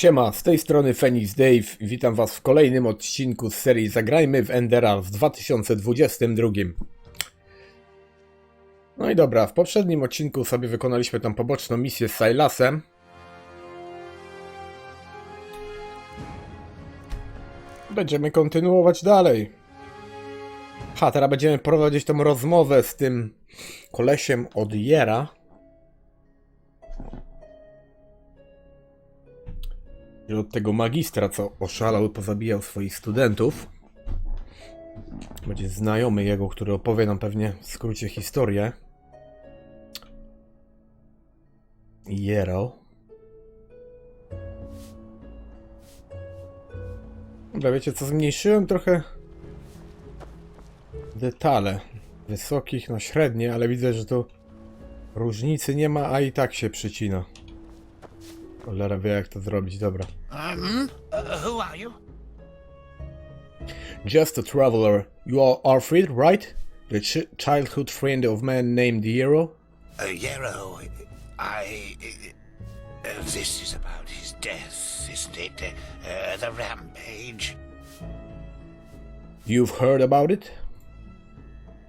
Siema, z tej strony Phoenix Dave. Witam was w kolejnym odcinku z serii Zagrajmy w Enderal w 2022. No i dobra, w poprzednim odcinku sobie wykonaliśmy tą poboczną misję z Silasem. Będziemy kontynuować dalej. Teraz będziemy prowadzić tą rozmowę z tym kolesiem od Yera. Od tego magistra, co oszalał i pozabijał swoich studentów. Będzie znajomy jego, który opowie nam pewnie w skrócie historię. Yera. Dobra, wiecie co, zmniejszyłem trochę detale wysokich na średnie, ale widzę, że tu różnicy nie ma, a i tak się przycina. Cholera wie, jak to zrobić, dobra. Who are you? Just a traveler. You are Alfred, right? The childhood friend of man named Yera? Yera, this is about his death, isn't it? The rampage. You've heard about it?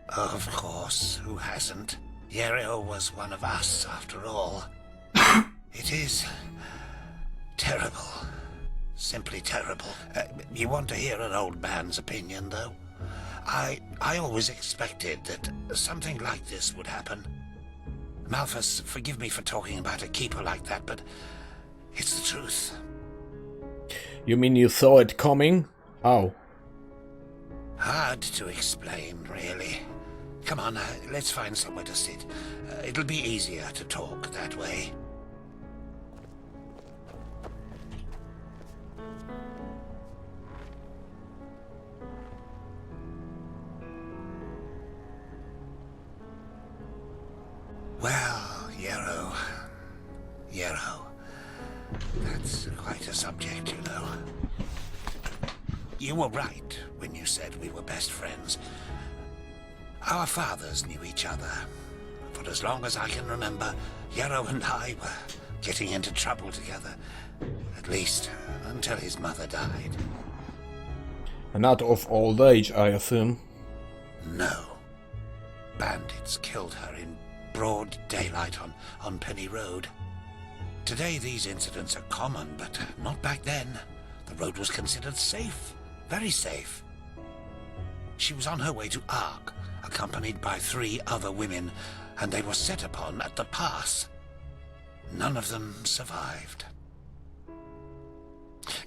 Of course, who hasn't? Yera was one of us, after all. It is terrible. Simply terrible. You want to hear an old man's opinion, though? I always expected that something like this would happen. Malthus, forgive me for talking about a keeper like that, but it's the truth. You mean you saw it coming? How? Hard to explain, really. Come on, let's find somewhere to sit. It'll be easier to talk that way. Well, Yero, that's quite a subject, you know. You were right when you said we were best friends. Our fathers knew each other. For as long as I can remember, Yero and I were getting into trouble together. At least, until his mother died. Not of old age, I assume. No. Bandits killed her in broad daylight on Penny Road. Today these incidents are common, but not back then. The road was considered safe, very safe. She was on her way to Ark, accompanied by 3 other women, and they were set upon at the pass. None of them survived.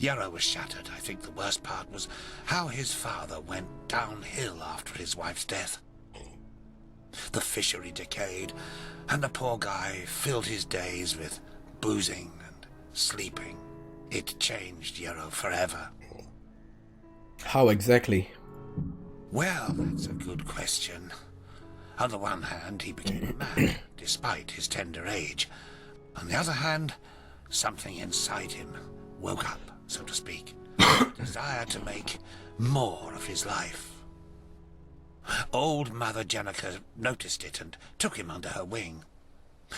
Yera was shattered. I think the worst part was how his father went downhill after his wife's death. The fishery decayed, and the poor guy filled his days with boozing and sleeping. It changed Yero forever. How exactly? Well, that's a good question. On the one hand, he became a man, despite his tender age. On the other hand, something inside him woke up, so to speak. Desire to make more of his life. Old Mother Jenica noticed it and took him under her wing.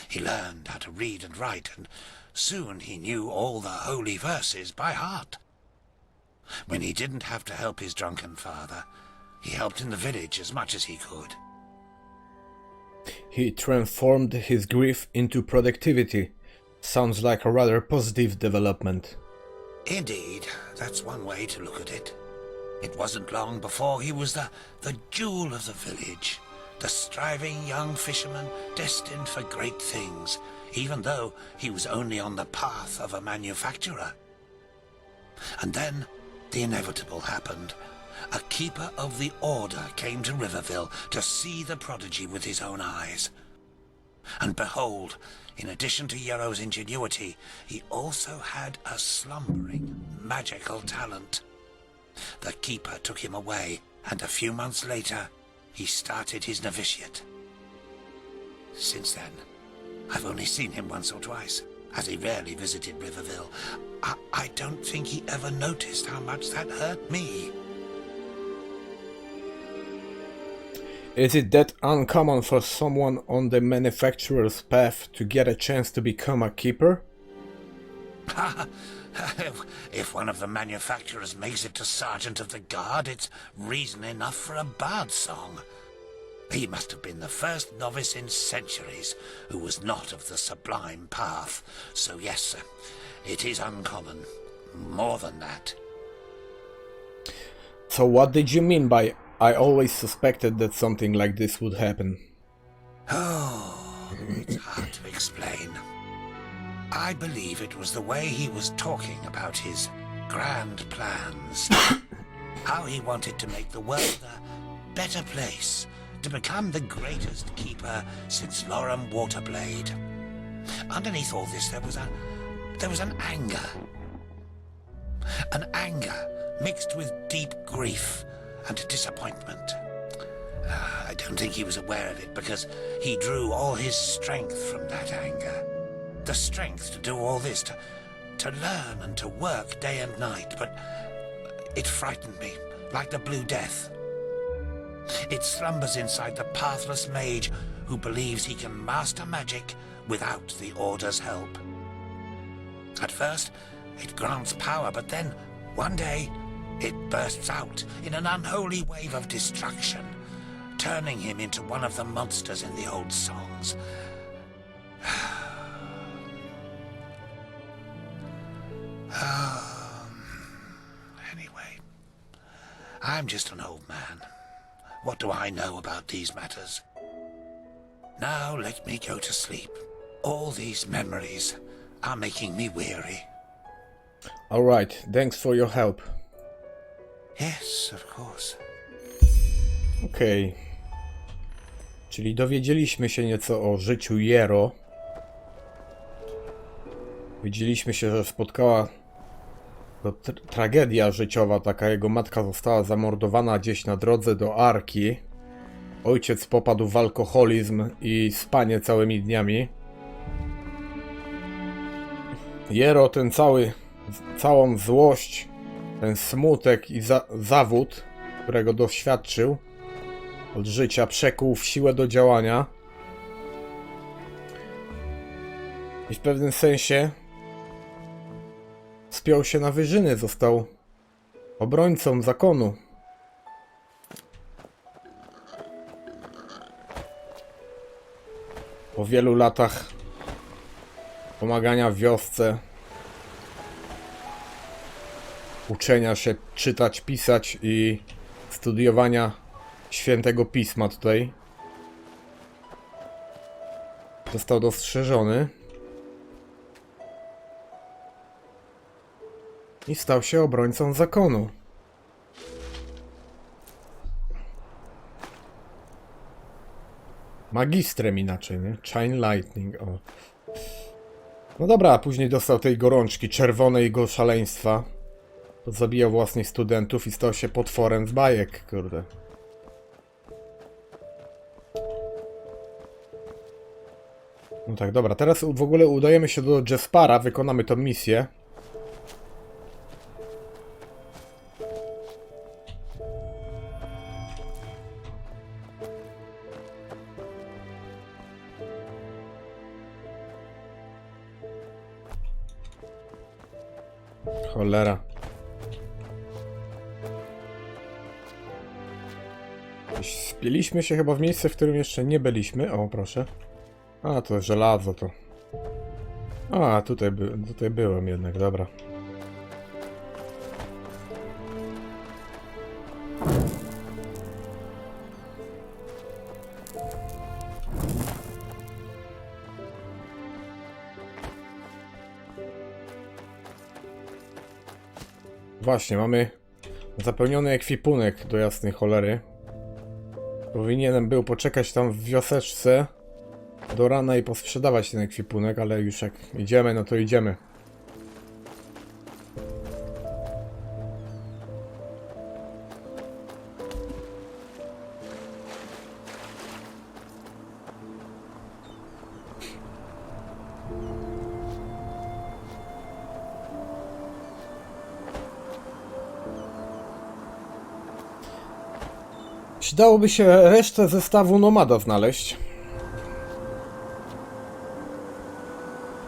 He learned how to read and write, and soon he knew all the holy verses by heart. When he didn't have to help his drunken father, he helped in the village as much as he could. He transformed his grief into productivity. Sounds like a rather positive development. Indeed, that's one way to look at it. It wasn't long before he was the jewel of the village, the striving young fisherman destined for great things, even though he was only on the path of a manufacturer. And then the inevitable happened. A keeper of the order came to Riverville to see the prodigy with his own eyes. And behold, in addition to Yero's ingenuity, he also had a slumbering, magical talent. The keeper took him away, and a few months later, he started his novitiate. Since then, I've only seen him once or twice, as he rarely visited Riverville. I don't think he ever noticed how much that hurt me. Is it that uncommon for someone on the manufacturer's path to get a chance to become a keeper? If one of the manufacturers makes it to Sergeant of the Guard, it's reason enough for a bard song. He must have been the first novice in centuries who was not of the sublime path. So yes, sir, it is uncommon. More than that. So what did you mean by I always suspected that something like this would happen? Oh, it's hard to explain. I believe it was the way he was talking about his grand plans. How he wanted to make the world a better place, to become the greatest keeper since Lorem Waterblade. Underneath all this there was an anger. An anger mixed with deep grief and disappointment. I don't think he was aware of it because he drew all his strength from that anger. The strength to do all this, to learn and to work day and night, but it frightened me like the Blue Death. It slumbers inside the pathless mage who believes he can master magic without the Order's help. At first, it grants power, but then, one day, it bursts out in an unholy wave of destruction, turning him into one of the monsters in the old songs. Anyway, I'm just an old man. What do I know about these matters? Now let me go to sleep. All these memories are making me weary. Alright, thanks for your help. Yes, of course. Okej. Czyli dowiedzieliśmy się nieco o życiu Jero. Wiedzieliśmy się, że spotkała go tragedia życiowa, taka jego matka została zamordowana gdzieś na drodze do Arki. Ojciec popadł w alkoholizm i spanie całymi dniami. Jero całą złość, ten smutek i zawód, którego doświadczył od życia, przekuł w siłę do działania. I w pewnym sensie wspiął się na wyżyny, został obrońcą zakonu. Po wielu latach pomagania w wiosce, uczenia się czytać, pisać i studiowania świętego pisma tutaj, został dostrzeżony i stał się obrońcą zakonu. Magistrem inaczej, nie? Chain Lightning, o. No dobra, a później dostał tej gorączki czerwonej go szaleństwa. Zabijał własnych studentów i stał się potworem z bajek, kurde. No tak, dobra, teraz w ogóle udajemy się do Jaspara, wykonamy tą misję. Cholera. Spieliśmy się chyba w miejsce, w którym jeszcze nie byliśmy. O, proszę. A, to żelazo to. A, tutaj byłem jednak, dobra. Właśnie, mamy zapełniony ekwipunek do jasnej cholery. Powinienem był poczekać tam w wioseczce do rana i posprzedawać ten ekwipunek, ale już jak idziemy, no to idziemy. Dałoby się resztę zestawu nomada znaleźć.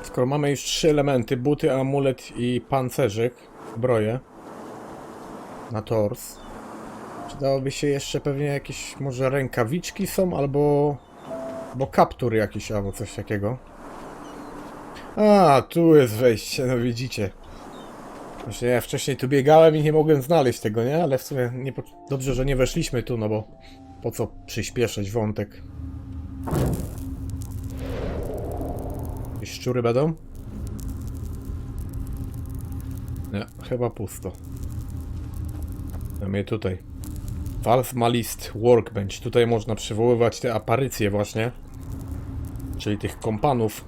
Skoro mamy już 3 elementy, buty, amulet i pancerzyk, zbroję na tors, przydałoby się jeszcze pewnie jakieś może rękawiczki są, albo kaptur jakiś, albo coś takiego. A, tu jest wejście, no widzicie. Właśnie ja wcześniej tu biegałem i nie mogłem znaleźć tego, nie? Ale w sumie dobrze, że nie weszliśmy tu, no bo po co przyspieszać wątek. Jakieś szczury będą? Nie, chyba pusto. Mamy je tutaj. Valve ma list Workbench. Tutaj można przywoływać te aparycje właśnie. Czyli tych kompanów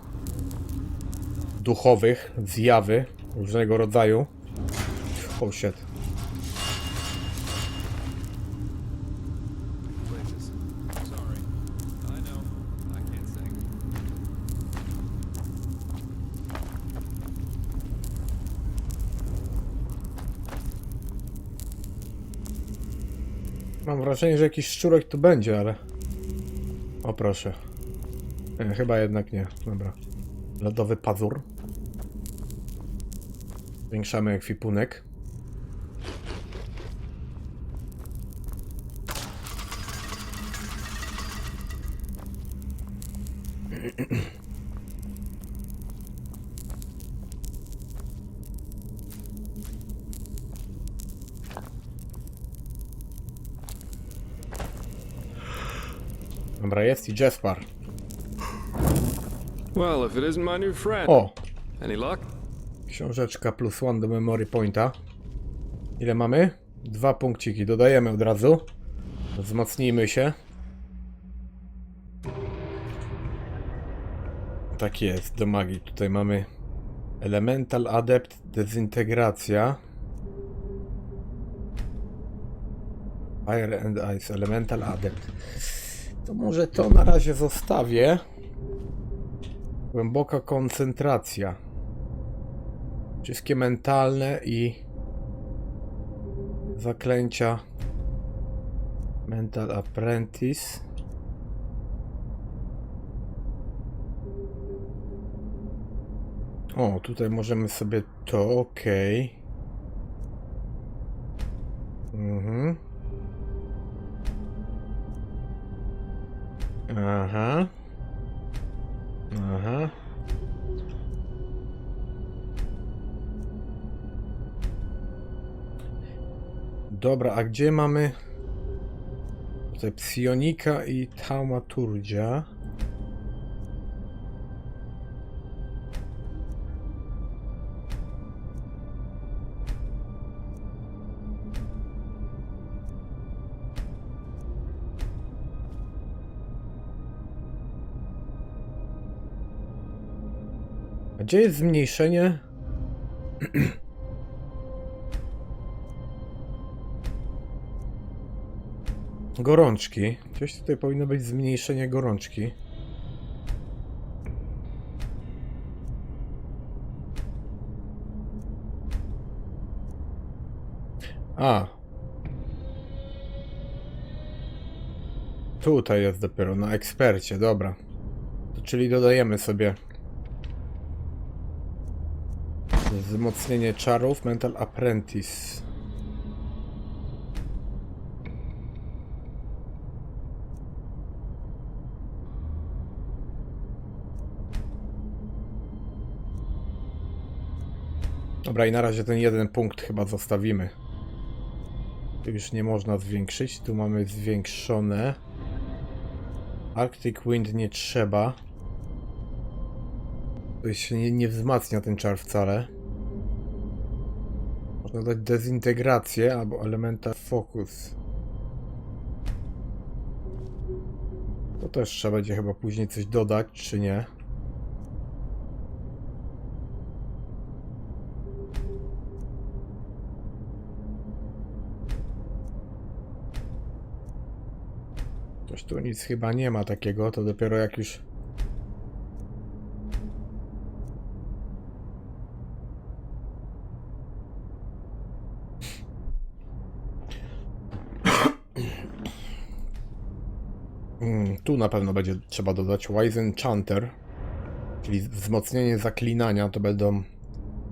duchowych, zjawy różnego rodzaju. Oh shit. Mam wrażenie, że jakiś szczurek tu będzie, ale... O proszę. Nie, chyba jednak nie. Dobra. Lodowy pazur. Zwiększamy ekwipunek. Dobra, jest i Jespar. Well, if it isn't my new friend. O! Any luck? Książeczka +1 do memory pointa. Ile mamy? 2 punkciki. Dodajemy od razu. Wzmocnijmy się. Tak jest, do magii. Tutaj mamy Elemental Adept, dezintegracja. Fire and Ice, Elemental Adept. To może to na razie zostawię. Głęboka koncentracja. Wszystkie mentalne i zaklęcia. Mental Apprentice. O, tutaj możemy sobie to, okej. Aha. Aha. Dobra, a gdzie mamy tutaj psionika i taumaturgia? A gdzie jest zmniejszenie? Gorączki. Gdzieś tutaj powinno być zmniejszenie gorączki. A. Tutaj jest dopiero, na ekspercie, dobra. To czyli dodajemy sobie wzmocnienie czarów, Mental Apprentice. Dobra, i na razie ten jeden punkt chyba zostawimy. Tu już nie można zwiększyć. Tu mamy zwiększone. Arctic Wind nie trzeba. To się nie wzmacnia ten czar wcale. Można dać dezintegrację albo Elemental Focus. To też trzeba będzie chyba później coś dodać, czy nie? Coś tu nic chyba nie ma takiego, to dopiero jak już... Tu na pewno będzie trzeba dodać Wise Enchanter, Czyli wzmocnienie zaklinania to będą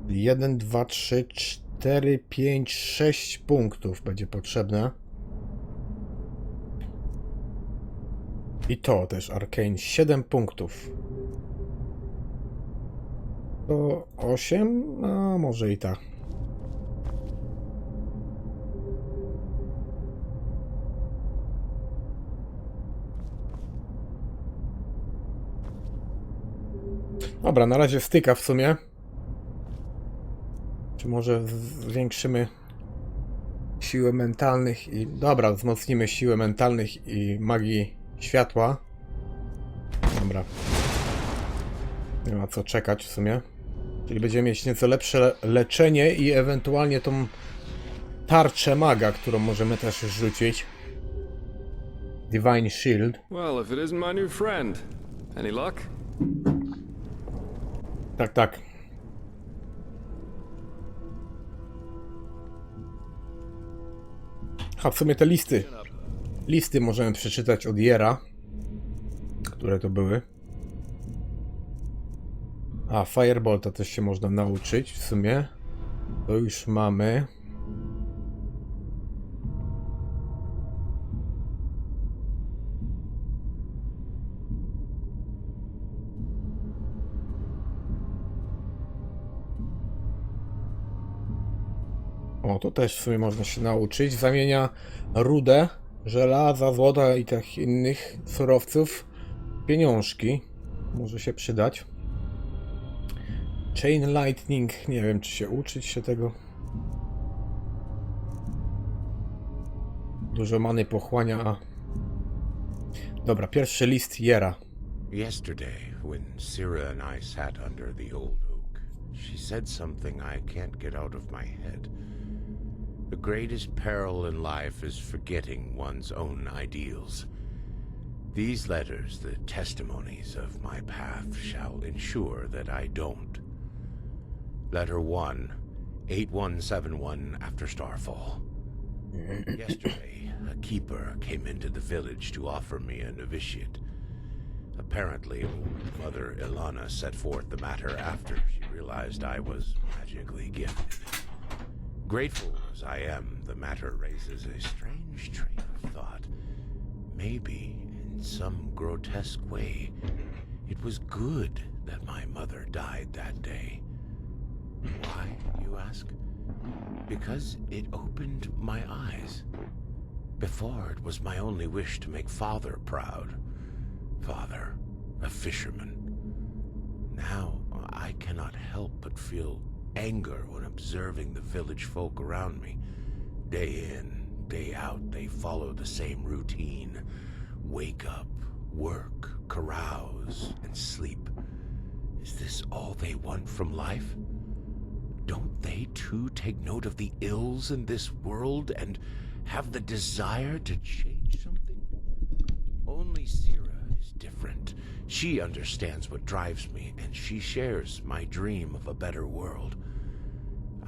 1, 2, 3, 4, 5, 6 punktów będzie potrzebne. I to też Arcane 7 punktów. To 8? A może i tak. Dobra, na razie styka w sumie. Czy może zwiększymy siłę mentalnych i... Dobra, wzmocnimy siłę mentalnych i magii światła. Dobra. Nie ma co czekać w sumie. Czyli będziemy mieć nieco lepsze leczenie i ewentualnie tą tarczę maga, którą możemy też rzucić. Divine Shield. Well, if it isn't my new friend. Any luck? Tak, tak. A w sumie te listy. Listy możemy przeczytać od Yera. Które to były? A, Firebolta też się można nauczyć w sumie. To już mamy. O, to też w sumie można się nauczyć. Zamienia rudę, żelaza, złota i tych innych surowców w pieniążki. Może się przydać. Chain Lightning. Nie wiem, czy się uczyć się tego. Dużo many pochłania. A... Dobra, pierwszy list Yera. Yesterday, when Sira and I sat under the old oak, she said something I can't get out of my head. The greatest peril in life is forgetting one's own ideals. These letters, the testimonies of my path, shall ensure that I don't. Letter 1, 8171 after Starfall. Yesterday, a keeper came into the village to offer me a novitiate. Apparently, Mother Ilana set forth the matter after she realized I was magically gifted. Grateful as I am, the matter raises a strange train of thought. Maybe, in some grotesque way, it was good that my mother died that day. Why, you ask? Because it opened my eyes. Before, it was my only wish to make Father proud. Father, a fisherman. Now, I cannot help but feel anger when observing the village folk around me. Day in, day out, they follow the same routine. Wake up, work, carouse, and sleep. Is this all they want from life? Don't they too take note of the ills in this world and have the desire to change something? Only Sira is different. She understands what drives me, and she shares my dream of a better world.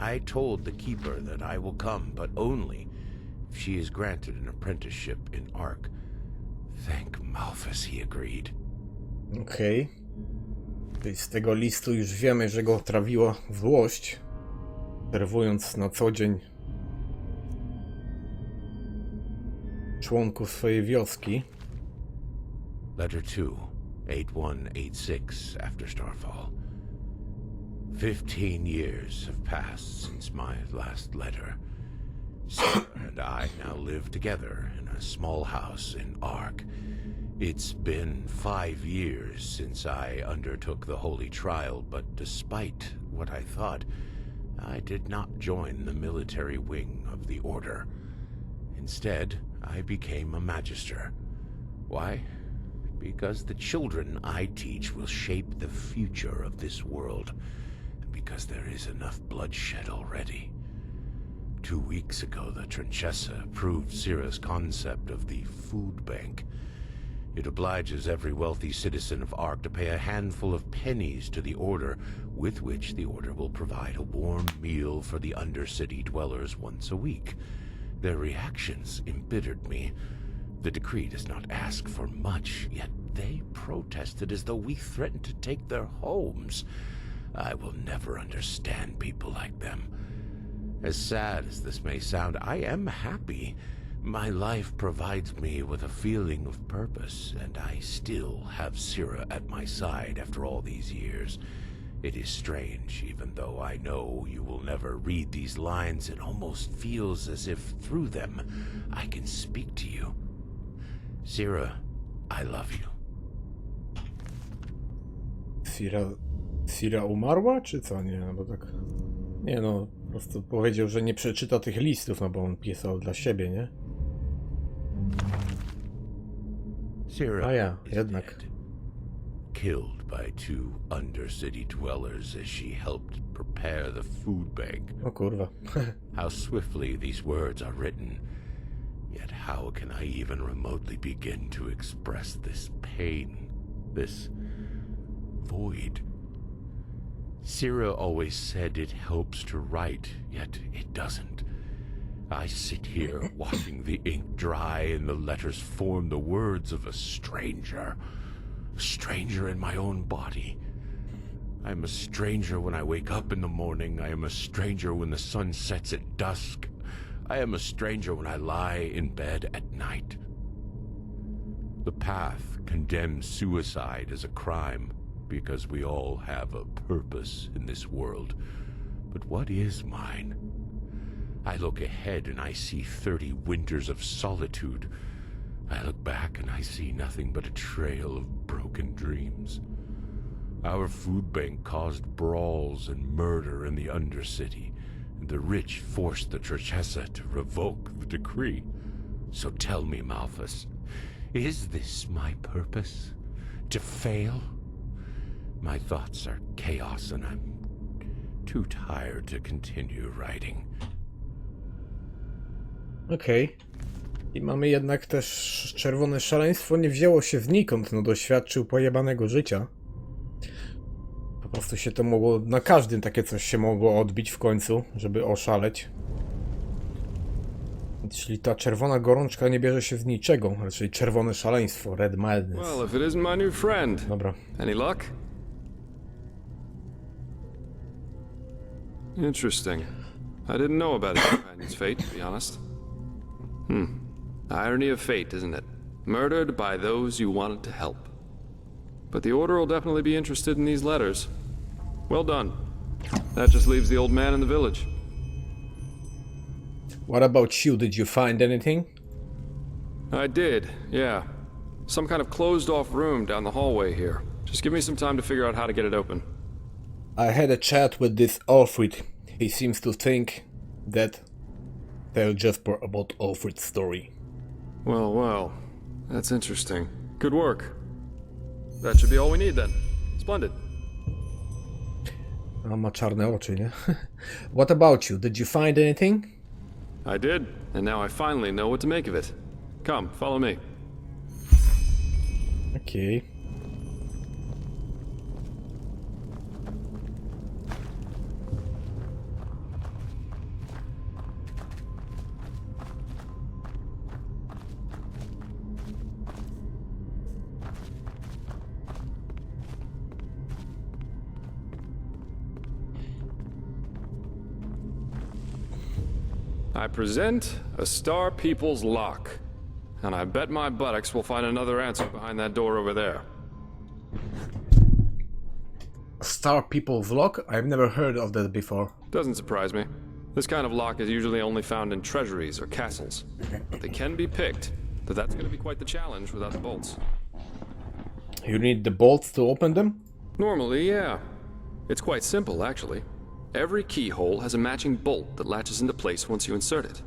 I told the keeper that I will come, but only if she is granted an apprenticeship in Ark. Thank Malphus he agreed. Okej. Okay. Z tego listu już wiemy, że go trawiła złość, obserwując na co dzień członków swojej wioski. Letter 2, 8186 after Starfall. 15 years have passed since my last letter. Sarah and I now live together in a small house in Ark. It's been 5 years since I undertook the holy trial, but despite what I thought, I did not join the military wing of the Order. Instead, I became a magister. Why? Because the children I teach will shape the future of this world, and because there is enough bloodshed already. 2 weeks ago, the Trinchessa approved Sira's concept of the food bank. It obliges every wealthy citizen of Ark to pay a handful of pennies to the Order, with which the Order will provide a warm meal for the Undercity dwellers once a week. Their reactions embittered me. The decree does not ask for much, yet they protested as though we threatened to take their homes. I will never understand people like them. As sad as this may sound, I am happy. My life provides me with a feeling of purpose, and I still have Sira at my side after all these years. It is strange, even though I know you will never read these lines, it almost feels as if through them I can speak to you. Sira, I love you. Sira umarła, czy co? Nie, no bo tak... Nie no, po prostu powiedział, że nie przeczyta tych listów, no bo on pisał dla siebie, nie? Sira A ja, is jednak. dead. Killed by 2 undercity dwellers as she helped prepare the food bank. O kurwa. How swiftly these words are written. Yet how can I even remotely begin to express this pain, this void? Sira always said it helps to write, yet it doesn't. I sit here watching the ink dry and the letters form the words of a stranger in my own body. I am a stranger when I wake up in the morning. I am a stranger when the sun sets at dusk. I am a stranger when I lie in bed at night. The path condemns suicide as a crime because we all have a purpose in this world. But what is mine? I look ahead and I see 30 winters of solitude. I look back and I see nothing but a trail of broken dreams. Our food bank caused brawls and murder in the Undercity, and the rich forced the Trachessa to revoke the decree. So tell me, Malthus, is this my purpose? To fail? My thoughts are chaos and I'm too tired to continue writing. Okej. I mamy jednak też czerwone szaleństwo, nie wzięło się znikąd, no doświadczył pojebanego życia. Po prostu się to mogło, na każdym takie coś się mogło odbić w końcu, żeby oszaleć. Czyli ta czerwona gorączka nie bierze się z niczego, raczej czerwone szaleństwo, red madness. Well, if it isn't my new friend. Dobra. Any luck? Interesting. I didn't know about his companion's fate, to be honest. Irony of fate, isn't it? Murdered by those you wanted to help. But the Order will definitely be interested in these letters. Well done. That just leaves the old man in the village. What about you? Did you find anything? I did, yeah. Some kind of closed-off room down the hallway here. Just give me some time to figure out how to get it open. I had a chat with this Alfred. He seems to think that tell Jasper about Alfred's story. Well, well. That's interesting. Good work. That should be all we need then. Splendid. A ma czarne oczy, nie? What about you? Did you find anything? I did, and now I finally know what to make of it. Come, follow me. Okej. I present a Star People's lock, and I bet my buttocks we'll find another answer behind that door over there. Star People's Lock? I've never heard of that before. Doesn't surprise me. This kind of lock is usually only found in treasuries or castles. They can be picked, but that's going to be quite the challenge without the bolts. You need the bolts to open them? Normally, yeah. It's quite simple, actually. Every keyhole has a matching bolt that latches into place once you insert it.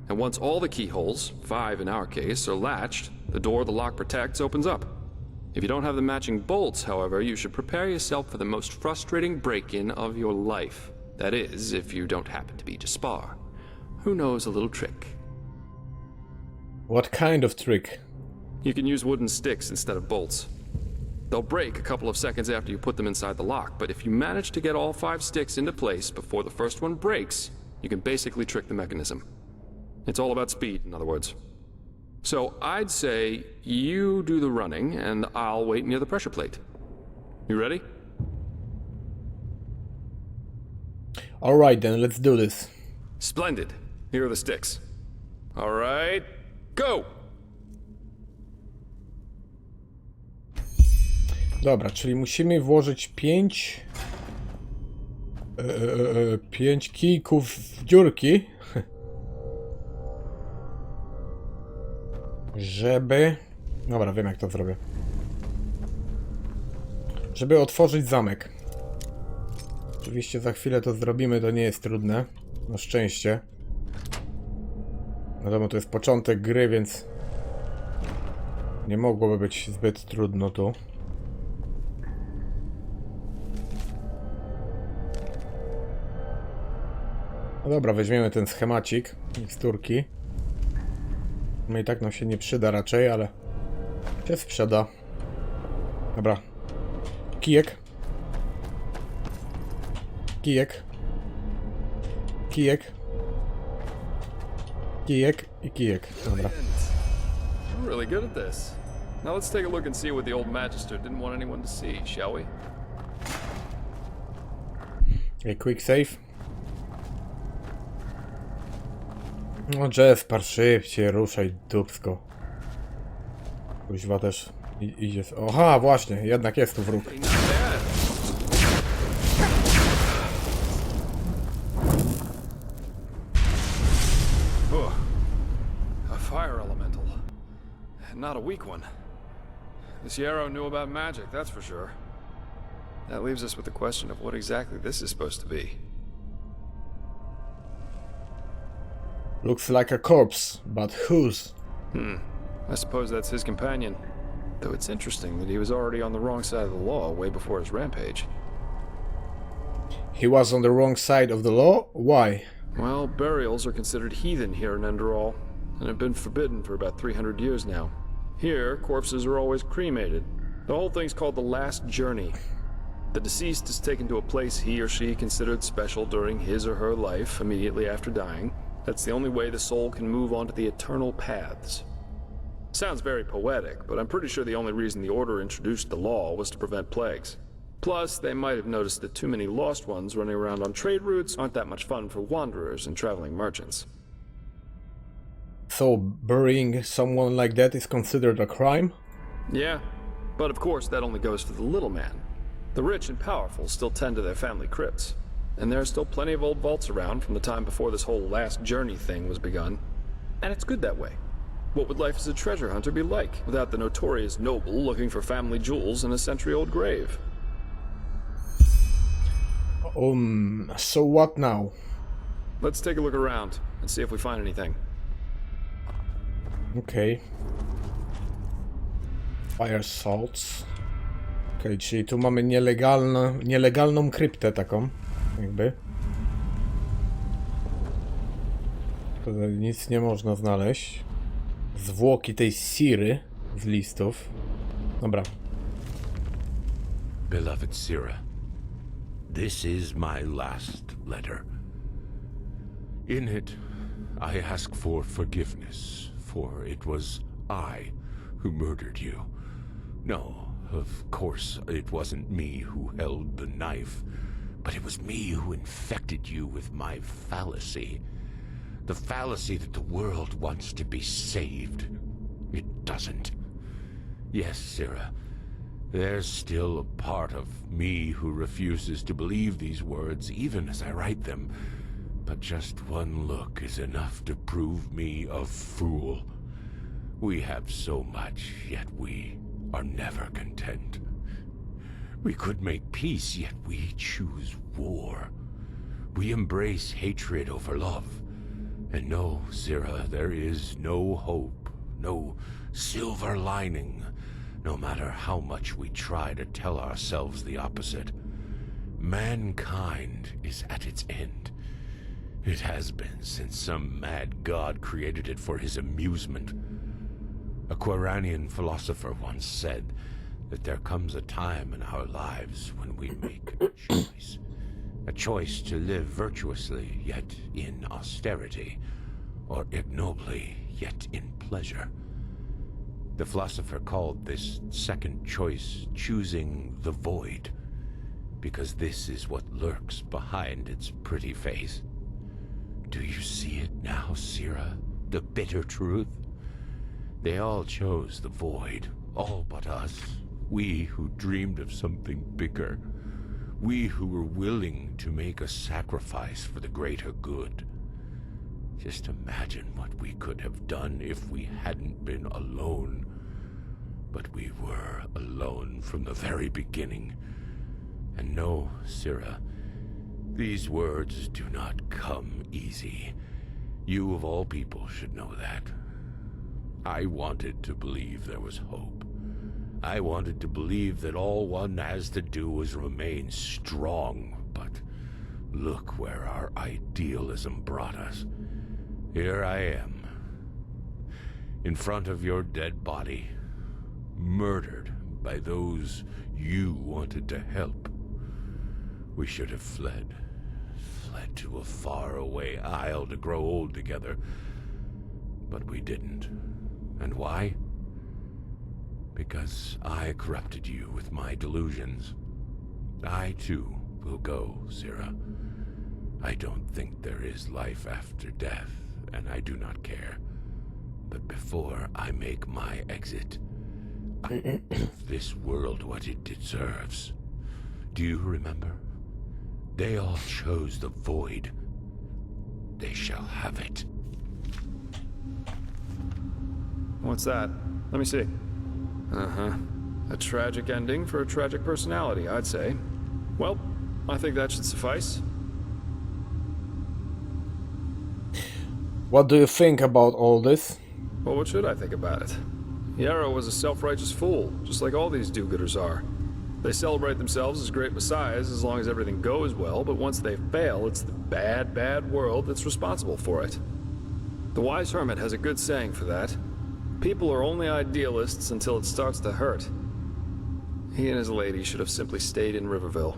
And once all the keyholes, 5 in our case, are latched, the door the lock protects opens up. If you don't have the matching bolts, however, you should prepare yourself for the most frustrating break-in of your life. That is, if you don't happen to be Jaspar, who knows a little trick. What kind of trick? You can use wooden sticks instead of bolts. They'll break a couple of seconds after you put them inside the lock, but if you manage to get all 5 sticks into place before the first one breaks, you can basically trick the mechanism. It's all about speed, in other words. So I'd say you do the running and I'll wait near the pressure plate. You ready? Alright then, let's do this. Splendid. Here are the sticks. All right, go! Dobra, czyli musimy włożyć 5 kijków w dziurki, żeby... Dobra, wiem jak to zrobię. Żeby otworzyć zamek. Oczywiście za chwilę to zrobimy, to nie jest trudne. Na szczęście. Wiadomo, to jest początek gry, więc nie mogłoby być zbyt trudno tu. No dobra, weźmiemy ten schemacik miksturki. No i tak nam się nie przyda raczej, ale się sprzeda. Dobra. Kijek. Kijek. Kijek. Kijek i kijek. Dobra. You're really good at this. Now let's take a look and see what the old magister didn't want anyone to see, shall we? Okay, quick save. No Jasper, szybciej, ruszaj dupsko. Kuźwa też idzie... Aha, właśnie, jednak jest tu wróg. A fire elemental. Not a weak one. This Yera knew about magic, that's for sure. That leaves us with the question of what exactly this is supposed to be. Looks like a corpse, but whose? I suppose that's his companion. Though it's interesting that he was already on the wrong side of the law way before his rampage. He was on the wrong side of the law? Why? Well, burials are considered heathen here in Enderal, and have been forbidden for about 300 years now. Here, corpses are always cremated. The whole thing's called the Last Journey. The deceased is taken to a place he or she considered special during his or her life immediately after dying. That's the only way the soul can move on to the eternal paths. Sounds very poetic, but I'm pretty sure the only reason the Order introduced the law was to prevent plagues. Plus, they might have noticed that too many lost ones running around on trade routes aren't that much fun for wanderers and traveling merchants. So, burying someone like that is considered a crime? Yeah, but of course that only goes for the little man. The rich and powerful still tend to their family crypts. And there are still plenty of old vaults around from the time before this whole last journey thing was begun. And it's good that way. What would life as a treasure hunter be like without the notorious noble looking for family jewels in a century-old grave? So what now? Let's take a look around and see if we find anything. Okay. Fire salts. Okay, czyli tu mamy nielegalną kryptę taką, jakby. Tutaj nic nie można znaleźć. Zwłoki tej Siry z listów. Dobra. Beloved Sira, this is my last letter. In it, I ask for forgiveness, for it was I who murdered you. No, of course, it wasn't me who held the knife, but it was me who infected you with my fallacy. The fallacy that the world wants to be saved. It doesn't. Yes, Sira, there's still a part of me who refuses to believe these words even as I write them. But just one look is enough to prove me a fool. We have so much, yet we are never content. We could make peace, yet we choose war. We embrace hatred over love. And no, Sira, there is no hope, no silver lining, no matter how much we try to tell ourselves the opposite. Mankind is at its end. It has been since some mad god created it for his amusement. A Quranian philosopher once said that there comes a time in our lives when we make a choice. A choice to live virtuously, yet in austerity, or ignobly, yet in pleasure. The philosopher called this second choice choosing the void, because this is what lurks behind its pretty face. Do you see it now, Sira? The bitter truth? They all chose the void, all but us. We who dreamed of something bigger. We who were willing to make a sacrifice for the greater good. Just imagine what we could have done if we hadn't been alone. But we were alone from the very beginning. And no, Sira, these words do not come easy. You of all people should know that. I wanted to believe there was hope. I wanted to believe that all one has to do was remain strong, but look where our idealism brought us. Here I am, in front of your dead body, murdered by those you wanted to help. We should have fled to a faraway isle to grow old together, but we didn't. And why? Because I corrupted you with my delusions. I, too, will go, Sira. I don't think there is life after death, and I do not care. But before I make my exit, I give this world what it deserves. Do you remember? They all chose the void. They shall have it. What's that? Let me see. Uh-huh. A tragic ending for a tragic personality, I'd say. Well, I think that should suffice. What do you think about all this? Well, what should I think about it? Yera was a self-righteous fool, just like all these do-gooders are. They celebrate themselves as great messiahs as long as everything goes well, but once they fail, it's the bad, bad world that's responsible for it. The wise hermit has a good saying for that. People are only idealists until it starts to hurt. He and his lady should have simply stayed in Riverville.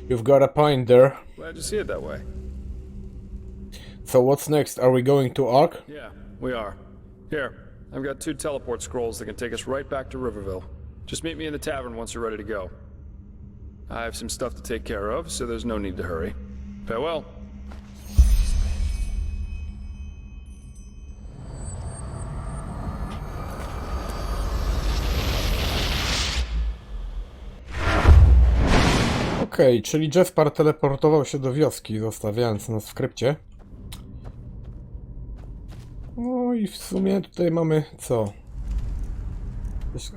You've got a point there. Glad you see it that way. So what's next? Are we going to Ark? Yeah, we are. Here, I've got 2 teleport scrolls that can take us right back to Riverville. Just meet me in the tavern once you're ready to go. I have some stuff to take care of, so there's no need to hurry. Farewell. Okej, czyli Jespar teleportował się do wioski, zostawiając nas w krypcie. No i w sumie tutaj mamy co?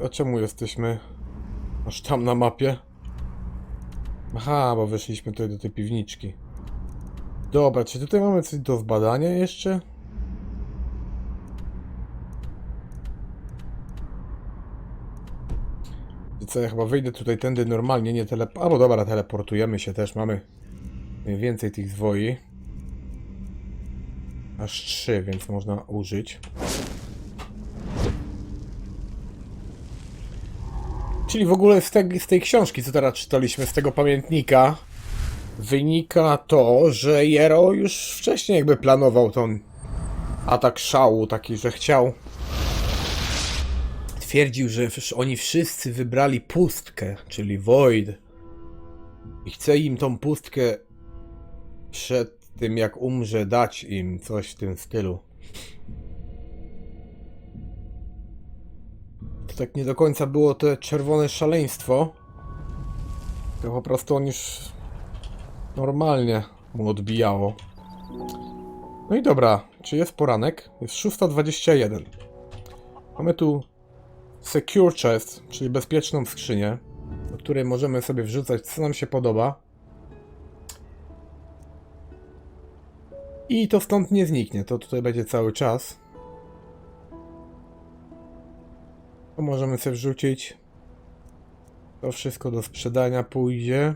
A czemu jesteśmy aż tam na mapie? Aha, bo weszliśmy tutaj do tej piwniczki. Dobra, czy tutaj mamy coś do zbadania jeszcze? I co, ja chyba wyjdę tutaj tędy normalnie, nie albo dobra, teleportujemy się też, mamy więcej tych zwoi. Aż 3, więc można użyć. Czyli w ogóle z tej książki, co teraz czytaliśmy, z tego pamiętnika, wynika to, że Jero już wcześniej jakby planował ten atak szału, taki, że chciał. Twierdził, że oni wszyscy wybrali pustkę, czyli void. I chce im tą pustkę przed tym, jak umrze, dać im coś w tym stylu. To tak nie do końca było to czerwone szaleństwo. To po prostu on już normalnie mu odbijało. No i dobra, czy jest poranek? Jest 6:21. Mamy tu secure chest, czyli bezpieczną skrzynię, do której możemy sobie wrzucać, co nam się podoba. I to stąd nie zniknie, to tutaj będzie cały czas. To możemy sobie wrzucić. To wszystko do sprzedania pójdzie.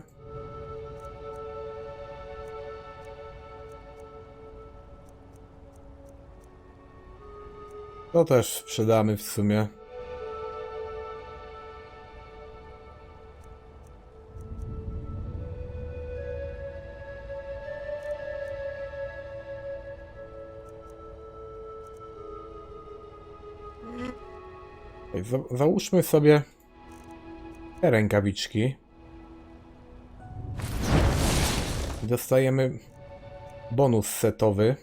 To też sprzedamy w sumie. Załóżmy sobie te rękawiczki. Dostajemy bonus setowy.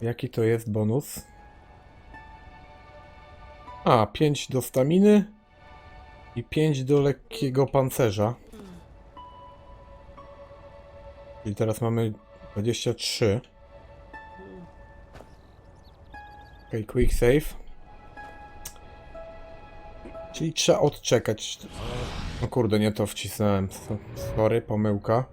Jaki to jest bonus? A, 5 do staminy i 5 do lekkiego pancerza. Czyli teraz mamy 23. Ok, quick save. Czyli trzeba odczekać. O kurde, nie to wcisnąłem. Sorry, pomyłka.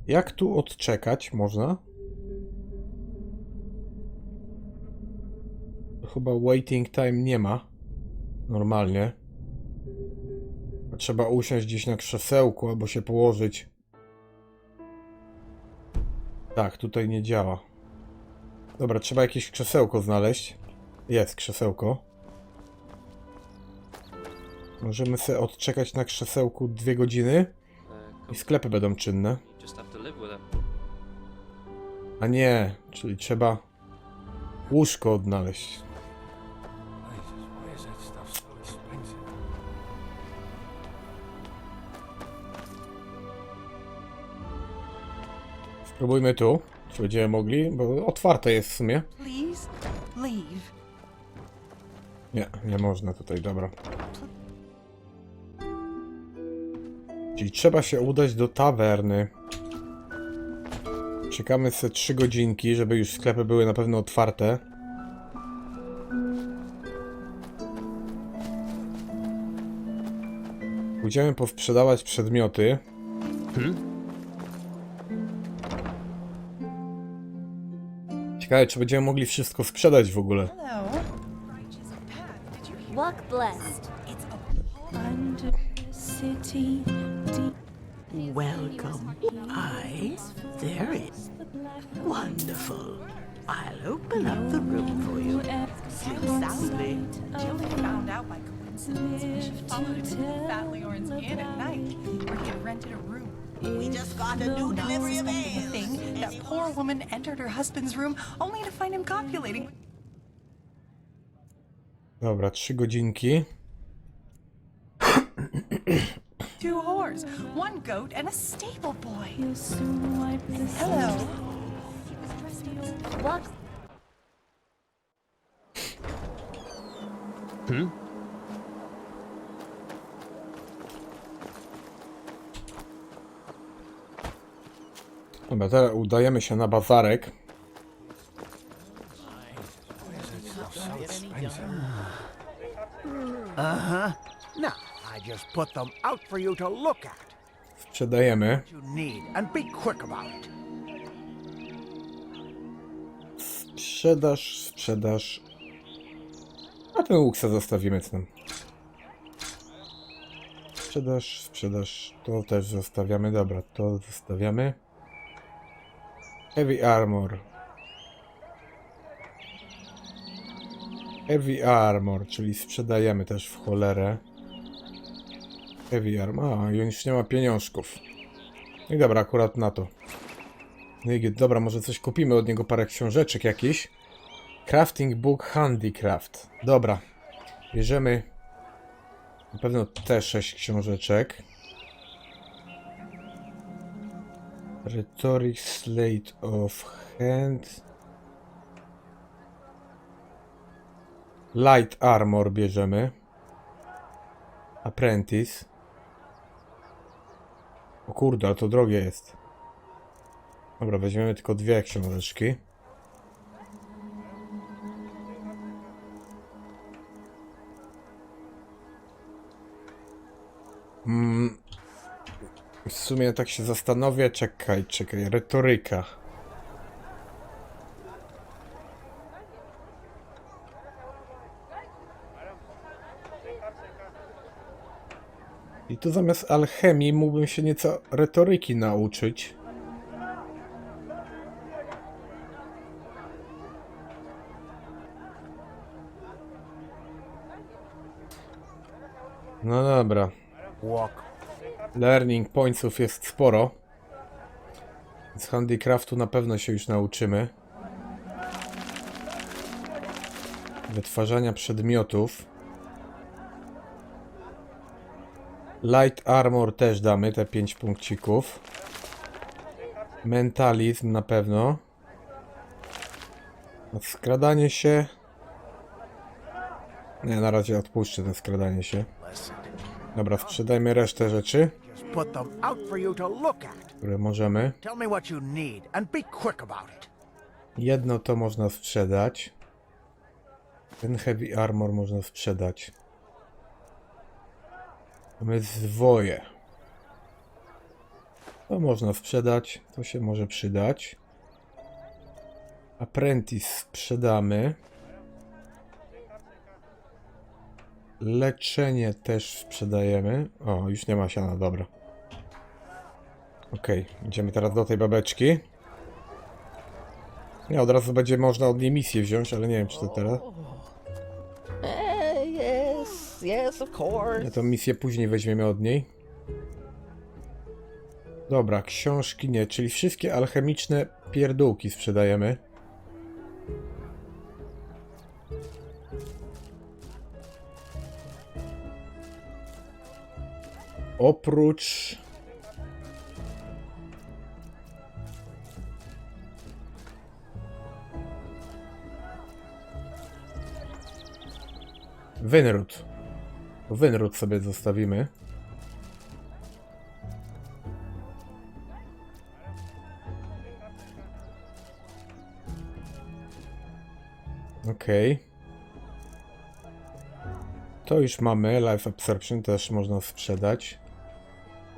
Jak tu odczekać można? Chyba waiting time nie ma. Normalnie. Trzeba usiąść gdzieś na krzesełku albo się położyć. Tak, tutaj nie działa. Dobra, trzeba jakieś krzesełko znaleźć. Jest krzesełko. Możemy sobie odczekać na krzesełku 2 godziny i sklepy będą czynne. A nie, czyli trzeba łóżko odnaleźć. Spróbujmy tu, czy będziemy mogli, bo otwarte jest w sumie. Nie, nie można tutaj, dobra. Czyli trzeba się udać do tawerny. Czekamy sobie 3 godzinki, żeby już sklepy były na pewno otwarte. Pójdziemy posprzedawać przedmioty. Ciekawe, czy będziemy mogli wszystko sprzedać w ogóle. Walk blessed. Welcome. There is. Wonderful. I'll open up the room for you. Sleep soundly. Jill found out by coincidence when she followed him to the Fat Leorin's Inn at night, where he had rented a room. We just got a new delivery of The thing, that poor woman entered her husband's room only to find him copulating. Dobra, 3 godzinki. 2 whores, 1 goat, and a stable boy. Hello. Walk. Dobra, teraz udajemy się na bazarek. Now, I just put them out for you to look at. Sprzedajemy. You need, and be quick about it. Sprzedaż. A ten łuk sobie zostawimy tam. Sprzedaż. To też zostawiamy. Dobra, to zostawiamy. Heavy armor, czyli sprzedajemy też w cholerę. Heavy armor, a już nie ma pieniążków. No i dobra, akurat na to. No i dobra, może coś kupimy od niego, parę książeczek jakiś. Crafting Book Handicraft. Dobra, bierzemy na pewno te 6 książeczek. Rhetoric Slate of Hand. Light Armor bierzemy. Apprentice. O kurde, ale to drogie jest. Dobra, weźmiemy tylko 2 książeczki. W sumie tak się zastanowię. Czekaj. Retoryka. I tu zamiast alchemii mógłbym się nieco retoryki nauczyć. No dobra. Learning pointsów jest sporo. Z handicraftu na pewno się już nauczymy. Wytwarzania przedmiotów. Light armor też damy, te 5 punkcików. Mentalizm na pewno. A skradanie się... Nie, na razie odpuszczę to skradanie się. Dobra, sprzedajmy resztę rzeczy, Just put them out for you to look at. które możemy. Tell me what you need and be quick about it. Jedno to można sprzedać. Ten heavy armor można sprzedać. Mamy zwoje. To można sprzedać, to się może przydać. Apprentice sprzedamy. Leczenie też sprzedajemy. O, już nie ma siana, dobra. Okej, idziemy teraz do tej babeczki. Nie, od razu będzie można od niej misję wziąć, ale nie wiem, czy to teraz. Yes, of course. Nie, to misję później weźmiemy od niej. Dobra, książki nie, czyli wszystkie alchemiczne pierdółki sprzedajemy. Oprócz... Wynród. Wynród sobie zostawimy. Okej. To już mamy. Life Absorption też można sprzedać.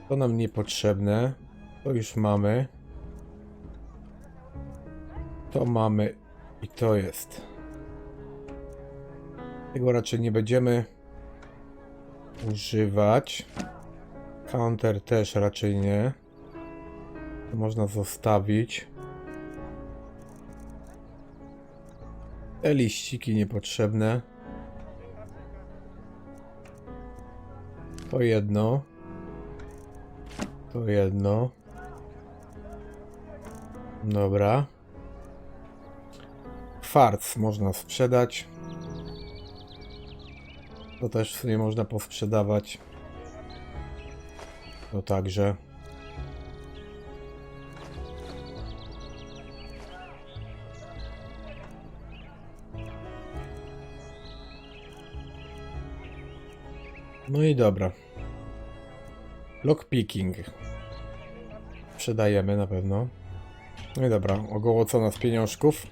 To nam niepotrzebne. To już mamy. To mamy i to jest. Tego raczej nie będziemy używać. Counter też raczej nie. To można zostawić. Te liściki niepotrzebne. To jedno. To jedno. Dobra. Kwarc można sprzedać. To też w sumie można posprzedawać. To także. No i dobra. Lockpicking. Sprzedajemy na pewno. No i dobra, ogołocona z pieniążków.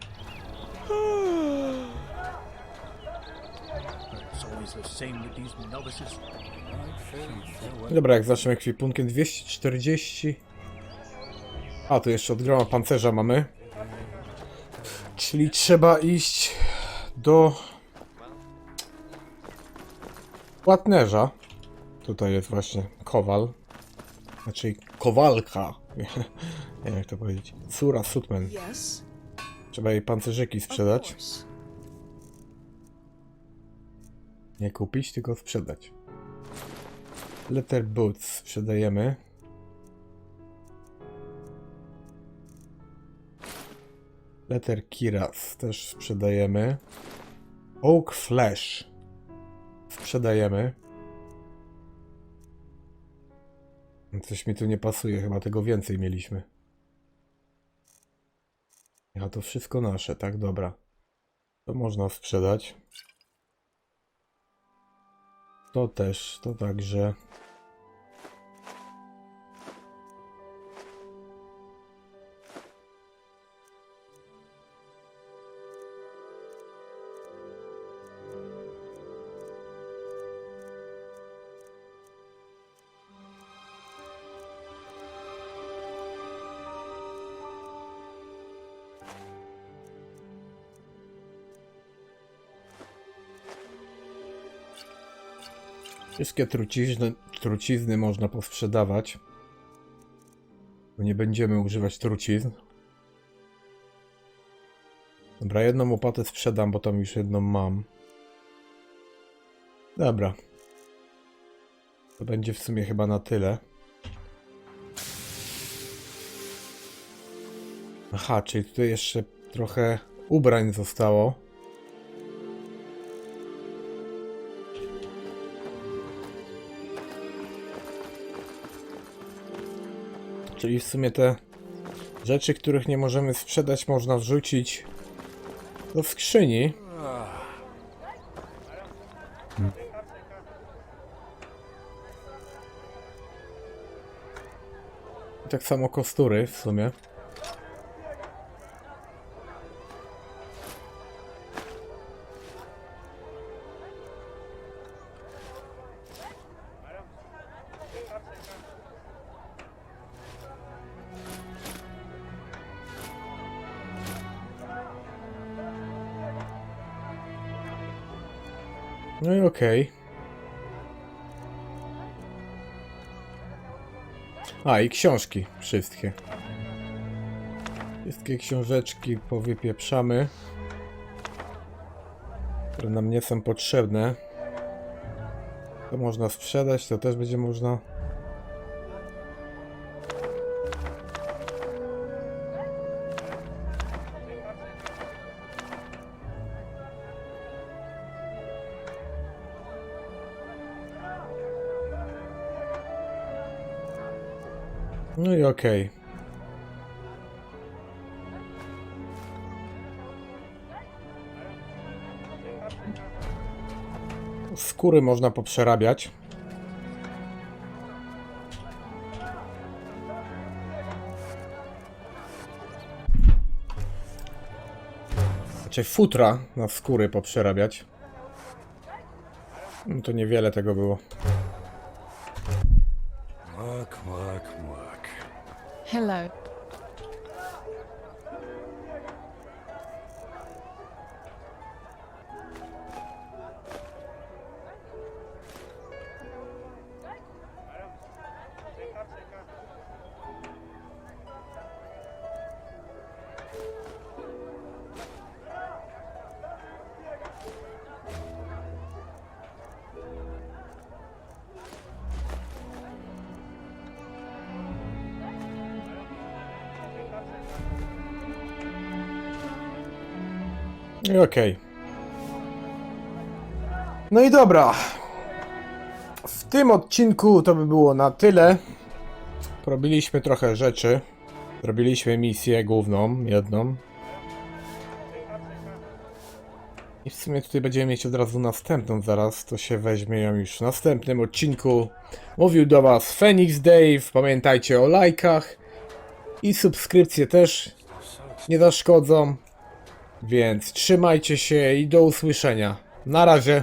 Dobra, jak zacznę ekwipunkiem 240. A, tu jeszcze od groma pancerza mamy. Czyli trzeba iść do płatnerza. Tutaj jest właśnie kowal. Znaczy kowalka. Nie wiem jak to powiedzieć. Córa Sutman. Trzeba jej pancerzyki sprzedać. Nie kupić, tylko sprzedać. Letter Boots sprzedajemy. Letter Kiras też sprzedajemy. Oak Flash sprzedajemy. Coś mi tu nie pasuje, chyba tego więcej mieliśmy. A to wszystko nasze, tak? Dobra. To można sprzedać. To też, to także. Wszystkie trucizny można posprzedawać. Bo nie będziemy używać trucizn. Dobra, jedną łopatę sprzedam, bo tam już jedną mam. Dobra. To będzie w sumie chyba na tyle. Aha, czyli tutaj jeszcze trochę ubrań zostało. Czyli w sumie te rzeczy, których nie możemy sprzedać, można wrzucić do skrzyni. Tak samo kostury w sumie. No i okej. A, i książki wszystkie. Wszystkie książeczki powypieprzamy, które nam nie są potrzebne. To można sprzedać, to też będzie można. No i okej. Skóry można poprzerabiać. Znaczy futra na skóry poprzerabiać. No to niewiele tego było. Hello. I okej. No i dobra. W tym odcinku to by było na tyle. Robiliśmy trochę rzeczy. Zrobiliśmy misję główną, jedną. I w sumie tutaj będziemy mieć od razu następną zaraz. To się weźmie ją już w następnym odcinku. Mówił do Was Phoenix Dave. Pamiętajcie o lajkach. I subskrypcje też nie zaszkodzą. Więc trzymajcie się i do usłyszenia. Na razie.